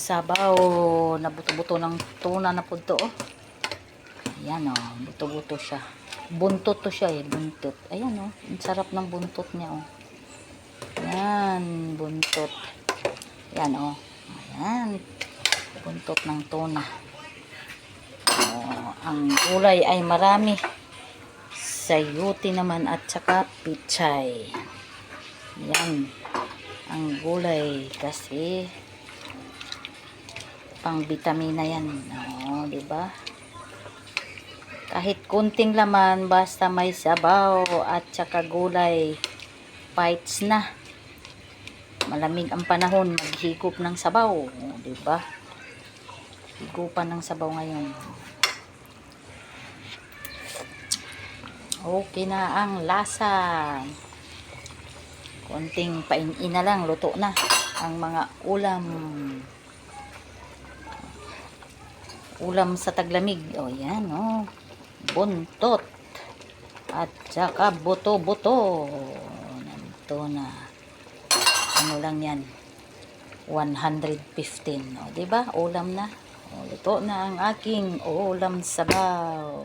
sabaw na buto-buto ng tuna na po to. Oh. Ayan oh, buto-buto siya. Buntot to siya eh, buntot. Ayan oh, ang sarap ng buntot niya oh. Ayan, buntot. Ayan oh. Ayan, buntot ng tuna. Oh, ang gulay ay marami. Sayuti naman at saka pichay. Ayan, ang gulay kasi pang vitamina yan. Oh, di ba? Kahit kunting laman, basta may sabaw at saka gulay, fights na. Malamig ang panahon, maghigop ng sabaw. Oh, di ba? Higupan ng sabaw ngayon. Okay na ang lasa. Konting pain-in na lang, luto na ang mga ulam. Ulam sa taglamig. O yan, oh. Buntot. At saka buto-buto. Nandito na. Ano lang yan? 115. O, diba? Ulam na. O, luto na ang aking ulam sabaw.